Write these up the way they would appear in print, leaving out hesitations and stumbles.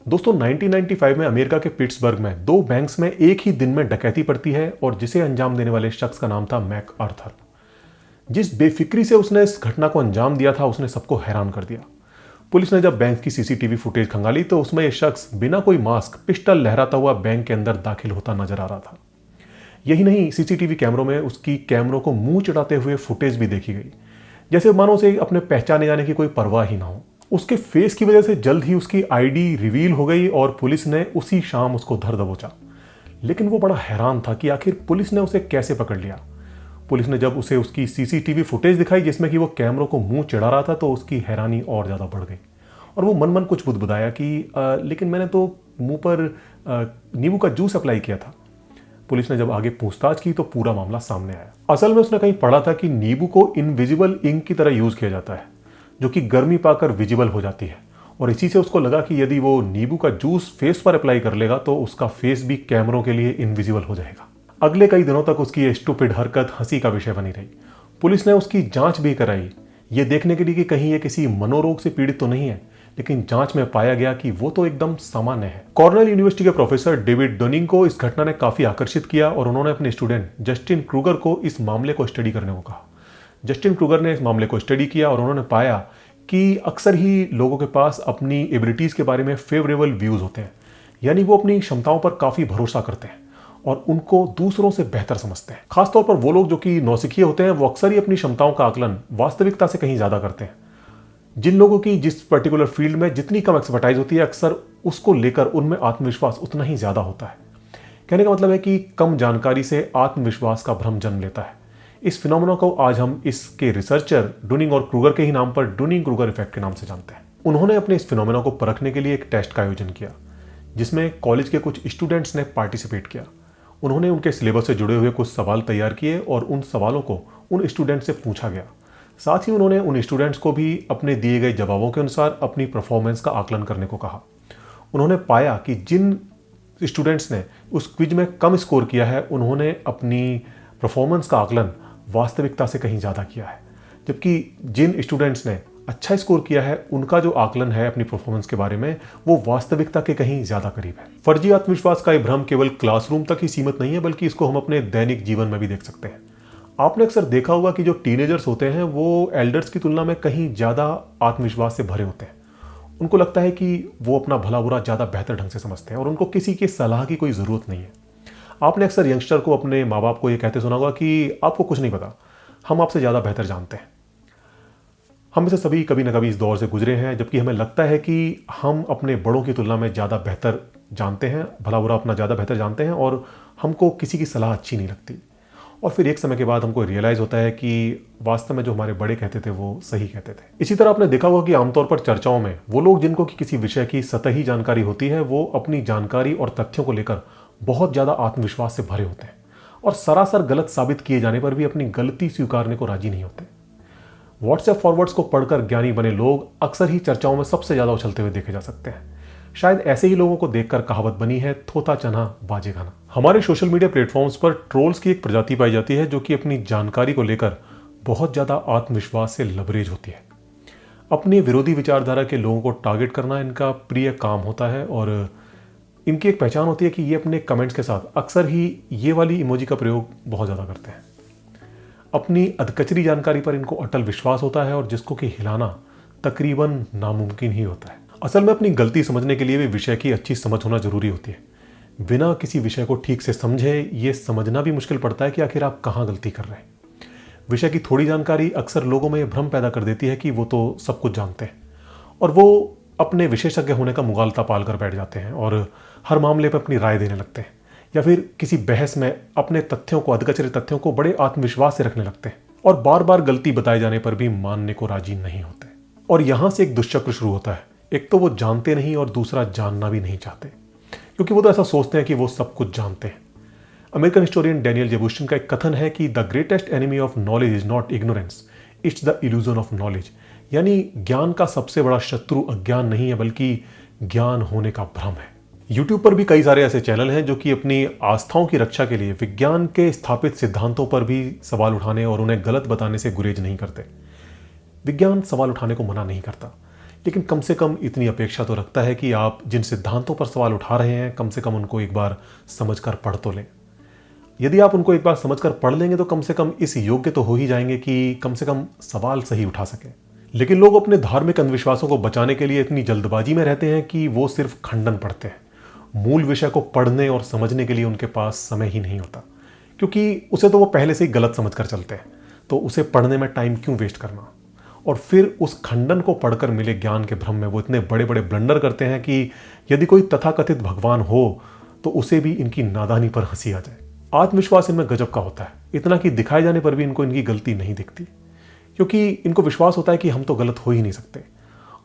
दोस्तों 1995 में अमेरिका के पिट्सबर्ग में दो बैंक्स में एक ही दिन में डकैती पड़ती है और जिसे अंजाम देने वाले शख्स का नाम था मैक आर्थर। जिस बेफिक्री से उसने इस घटना को अंजाम दिया था उसने सबको हैरान कर दिया। पुलिस ने जब बैंक की सीसीटीवी फुटेज खंगाली तो उसमें यह शख्स बिना कोई मास्क पिस्टल लहराता हुआ बैंक के अंदर दाखिल होता नजर आ रहा था। यही नहीं, सीसीटीवी कैमरों में उसकी कैमरों को मुंह चढ़ाते हुए फुटेज भी देखी गई, जैसे मानो उसे अपने पहचाने जाने की कोई परवाह ही ना हो। उसके फेस की वजह से जल्द ही उसकी आईडी रिवील हो गई और पुलिस ने उसी शाम उसको धर दबोचा। लेकिन वो बड़ा हैरान था कि आखिर पुलिस ने उसे कैसे पकड़ लिया। पुलिस ने जब उसे उसकी सीसीटीवी फुटेज दिखाई जिसमें कि वो कैमरों को मुंह चढ़ा रहा था तो उसकी हैरानी और ज़्यादा बढ़ गई और वो मन मन कुछ बुदबुदाया कि लेकिन मैंने तो मुंह पर नींबू का जूस अप्लाई किया था। पुलिस ने जब आगे पूछताछ की तो पूरा मामला सामने आया। असल में उसने कहीं पढ़ा था कि नींबू को इनविजिबल इंक की तरह यूज किया जाता है जो कि गर्मी पाकर विजिबल हो जाती है, और इसी से उसको लगा कि यदि वो नींबू का जूस फेस पर अप्लाई कर लेगा तो उसका फेस भी कैमरों के लिए इनविजिबल हो जाएगा। अगले कई दिनों तक उसकी ये स्टूपिड हरकत हंसी का विषय बनी रही। पुलिस ने उसकी जांच भी कराई, ये देखने के लिए कि कहीं ये किसी मनोरोग से पीड़ित तो नहीं है, लेकिन जांच में पाया गया कि वो तो एकदम सामान्य है। कॉर्नेल यूनिवर्सिटी के प्रोफेसर डेविड डोनिंग को इस घटना ने काफी आकर्षित किया और उन्होंने अपने स्टूडेंट जस्टिन क्रूगर को इस मामले को स्टडी करने को कहा। जस्टिन क्रूगर ने इस मामले को स्टडी किया और उन्होंने पाया कि अक्सर ही लोगों के पास अपनी एबिलिटीज के बारे में फेवरेबल व्यूज होते हैं, यानी वो अपनी क्षमताओं पर काफी भरोसा करते हैं और उनको दूसरों से बेहतर समझते हैं। खासतौर पर वो लोग जो कि नौसिखिए होते हैं वो अक्सर ही अपनी क्षमताओं का आकलन वास्तविकता से कहीं ज्यादा करते हैं। जिन लोगों की जिस पर्टिकुलर फील्ड में जितनी कम एक्सपर्टाइज होती है अक्सर उसको लेकर उनमें आत्मविश्वास उतना ही ज्यादा होता है। कहने का मतलब है कि कम जानकारी से आत्मविश्वास का भ्रम जन्म लेता है। इस फिनोमेना को आज हम इसके रिसर्चर डुनिंग और क्रूगर के ही नाम पर डुनिंग क्रूगर इफेक्ट के नाम से जानते हैं। उन्होंने अपने इस फिनोमेना को परखने के लिए एक टेस्ट का आयोजन किया जिसमें कॉलेज के कुछ स्टूडेंट्स ने पार्टिसिपेट किया। उन्होंने उनके सिलेबस से जुड़े हुए कुछ सवाल तैयार किए और उन सवालों को उन स्टूडेंट से पूछा गया। साथ ही उन्होंने उन स्टूडेंट्स को भी अपने दिए गए जवाबों के अनुसार अपनी परफॉर्मेंस का आकलन करने को कहा। उन्होंने पाया कि जिन स्टूडेंट्स ने उस क्विज में कम स्कोर किया है उन्होंने अपनी परफॉर्मेंस का आकलन वास्तविकता से कहीं ज़्यादा किया है, जबकि जिन स्टूडेंट्स ने अच्छा स्कोर किया है उनका जो आकलन है अपनी परफॉर्मेंस के बारे में वो वास्तविकता के कहीं ज्यादा करीब है। फर्जी आत्मविश्वास का ये भ्रम केवल क्लासरूम तक ही सीमित नहीं है बल्कि इसको हम अपने दैनिक जीवन में भी देख सकते हैं। आपने अक्सर देखा होगा कि जो टीनेजर्स होते हैं वो एल्डर्स की तुलना में कहीं ज्यादा आत्मविश्वास से भरे होते हैं। उनको लगता है कि वो अपना भला बुरा ज्यादा बेहतर ढंग से समझते हैं और उनको किसी की सलाह की कोई जरूरत नहीं है। आपने अक्सर यंगस्टर को अपने माँ बाप को ये कहते सुना होगा कि आपको कुछ नहीं पता, हम आपसे ज्यादा बेहतर जानते हैं। हम में से सभी कभी ना कभी इस दौर से गुजरे हैं जबकि हमें लगता है कि हम अपने बड़ों की तुलना में ज़्यादा बेहतर जानते हैं, भला बुरा अपना ज़्यादा बेहतर जानते हैं और हमको किसी की सलाह अच्छी नहीं लगती। और फिर एक समय के बाद हमको रियलाइज़ होता है कि वास्तव में जो हमारे बड़े कहते थे वो सही कहते थे। इसी तरह आपने देखा होगा कि आमतौर पर चर्चाओं में वो लोग जिनको कि किसी विषय की सतही जानकारी होती है वो अपनी जानकारी और तथ्यों को लेकर बहुत ज़्यादा आत्मविश्वास से भरे होते हैं और सरासर गलत साबित किए जाने पर भी अपनी गलती स्वीकारने को राजी नहीं होते। व्हाट्सएप फॉरवर्ड्स को पढ़कर ज्ञानी बने लोग अक्सर ही चर्चाओं में सबसे ज्यादा उछलते हुए देखे जा सकते हैं। शायद ऐसे ही लोगों को देखकर कहावत बनी है, थोथा चना बाजे खाना। हमारे सोशल मीडिया प्लेटफॉर्म्स पर ट्रोल्स की एक प्रजाति पाई जाती है जो कि अपनी जानकारी को लेकर बहुत ज्यादा आत्मविश्वास से लबरेज होती है। अपने विरोधी विचारधारा के लोगों को टारगेट करना इनका प्रिय काम होता है और इनकी एक पहचान होती है कि ये अपने कमेंट्स के साथ अक्सर ही ये वाली इमोजी का प्रयोग बहुत ज्यादा करते हैं। अपनी अधकचरी जानकारी पर इनको अटल विश्वास होता है और जिसको कि हिलाना तकरीबन नामुमकिन ही होता है। असल में अपनी गलती समझने के लिए भी विषय की अच्छी समझ होना जरूरी होती है। बिना किसी विषय को ठीक से समझे ये समझना भी मुश्किल पड़ता है कि आखिर आप कहाँ गलती कर रहे हैं। विषय की थोड़ी जानकारी अक्सर लोगों में भ्रम पैदा कर देती है कि वो तो सब कुछ जानते हैं और वो अपने विशेषज्ञ होने का मुगालता पाल कर बैठ जाते हैं और हर मामले पर अपनी राय देने लगते हैं या फिर किसी बहस में अपने तथ्यों को, अधकचरे तथ्यों को बड़े आत्मविश्वास से रखने लगते हैं और बार बार गलती बताए जाने पर भी मानने को राजी नहीं होते। और यहां से एक दुष्चक्र शुरू होता है। एक तो वो जानते नहीं और दूसरा जानना भी नहीं चाहते क्योंकि वो तो ऐसा सोचते हैं कि वो सब कुछ जानते हैं। अमेरिकन हिस्टोरियन डैनियल जेबुस्टिन का एक कथन है कि the greatest enemy of knowledge is not ignorance, it's the illusion of knowledge. यानी ज्ञान का सबसे बड़ा शत्रु अज्ञान नहीं है बल्कि ज्ञान होने का भ्रम है। यूट्यूब पर भी कई सारे ऐसे चैनल हैं जो कि अपनी आस्थाओं की रक्षा के लिए विज्ञान के स्थापित सिद्धांतों पर भी सवाल उठाने और उन्हें गलत बताने से गुरेज नहीं करते। विज्ञान सवाल उठाने को मना नहीं करता, लेकिन कम से कम इतनी अपेक्षा तो रखता है कि आप जिन सिद्धांतों पर सवाल उठा रहे हैं कम से कम उनको एक बार समझकर पढ़ तो लें। यदि आप उनको एक बार समझकर पढ़ लेंगे तो कम से कम इस योग्य तो हो ही जाएंगे कि कम से कम सवाल सही उठा सकें। लेकिन लोग अपने धार्मिक अंधविश्वासों को बचाने के लिए इतनी जल्दबाजी में रहते हैं कि वो सिर्फ खंडन पढ़ते हैं। मूल विषय को पढ़ने और समझने के लिए उनके पास समय ही नहीं होता, क्योंकि उसे तो वो पहले से ही गलत समझकर चलते हैं, तो उसे पढ़ने में टाइम क्यों वेस्ट करना। और फिर उस खंडन को पढ़कर मिले ज्ञान के भ्रम में वो इतने बड़े बड़े ब्लंडर करते हैं कि यदि कोई तथाकथित भगवान हो तो उसे भी इनकी नादानी पर हंसी आ जाए। आत्मविश्वास इनमें गजब का होता है, इतना कि दिखाए जाने पर भी इनको इनकी गलती नहीं दिखती, क्योंकि इनको विश्वास होता है कि हम तो गलत हो ही नहीं सकते।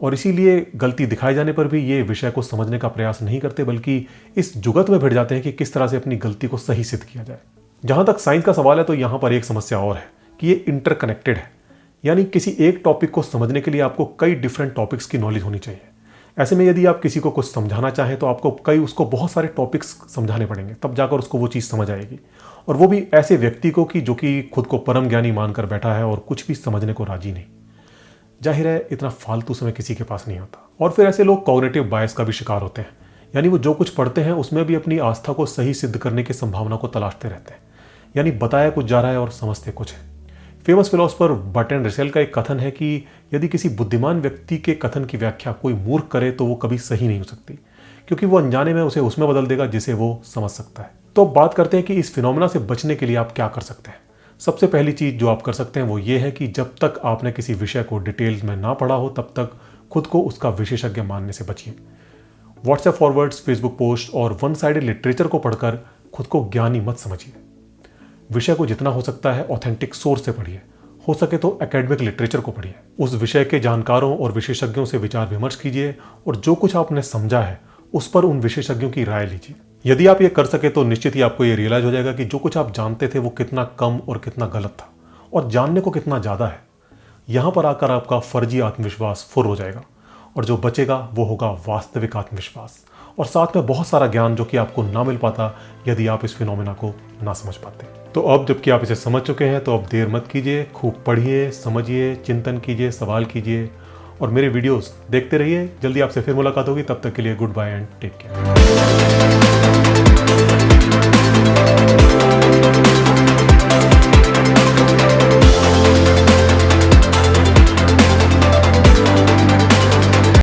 और इसीलिए गलती दिखाए जाने पर भी ये विषय को समझने का प्रयास नहीं करते, बल्कि इस जुगत में भिड़ जाते हैं कि किस तरह से अपनी गलती को सही सिद्ध किया जाए। जहां तक साइंस का सवाल है तो यहां पर एक समस्या और है कि ये इंटरकनेक्टेड है, यानी किसी एक टॉपिक को समझने के लिए आपको कई डिफरेंट टॉपिक्स की नॉलेज होनी चाहिए। ऐसे में यदि आप किसी को कुछ समझाना चाहें तो आपको उसको बहुत सारे टॉपिक्स समझाने पड़ेंगे, तब जाकर उसको वो चीज़ समझ आएगी। और वो भी ऐसे व्यक्ति को कि जो कि खुद को परम ज्ञानी मानकर बैठा है और कुछ भी समझने को राजी नहीं। जाहिर है इतना फालतू समय किसी के पास नहीं होता। और फिर ऐसे लोग कॉग्निटिव बायस का भी शिकार होते हैं, यानी वो जो कुछ पढ़ते हैं उसमें भी अपनी आस्था को सही सिद्ध करने की संभावना को तलाशते रहते हैं, यानी बताया कुछ जा रहा है और समझते कुछ है। फेमस फिलोसोफर बर्ट्रैंड रसेल का एक कथन है कि यदि किसी बुद्धिमान व्यक्ति के कथन की व्याख्या कोई मूर्ख करे तो वो कभी सही नहीं हो सकती, क्योंकि वो अनजाने में उसे उसमें बदल देगा जिसे वो समझ सकता है। तो अब बात करते हैं कि इस फिनोमेना से बचने के लिए आप क्या कर सकते हैं। सबसे पहली चीज जो आप कर सकते हैं वो ये है कि जब तक आपने किसी विषय को डिटेल्स में ना पढ़ा हो तब तक खुद को उसका विशेषज्ञ मानने से बचिए। व्हाट्सएप फॉरवर्ड्स, फेसबुक पोस्ट और वन साइडेड लिटरेचर को पढ़कर खुद को ज्ञानी मत समझिए। विषय को जितना हो सकता है ऑथेंटिक सोर्स से पढ़िए, हो सके तो एकेडमिक लिटरेचर को पढ़िए। उस विषय के जानकारों और विशेषज्ञों से विचार विमर्श कीजिए और जो कुछ आपने समझा है उस पर उन विशेषज्ञों की राय लीजिए। यदि आप ये कर सके तो निश्चित ही आपको ये रियलाइज हो जाएगा कि जो कुछ आप जानते थे वो कितना कम और कितना गलत था और जानने को कितना ज़्यादा है। यहाँ पर आकर आपका फर्जी आत्मविश्वास फुर हो जाएगा और जो बचेगा वो होगा वास्तविक आत्मविश्वास, और साथ में बहुत सारा ज्ञान जो कि आपको ना मिल पाता यदि आप इस फिनोमेना को ना समझ पाते। तो अब जबकि आप इसे समझ चुके हैं तो अब देर मत कीजिए, खूब पढ़िए, समझिए, चिंतन कीजिए, सवाल कीजिए और मेरे वीडियोस देखते रहिए। जल्दी आपसे फिर मुलाकात होगी, तब तक के लिए good bye and take care.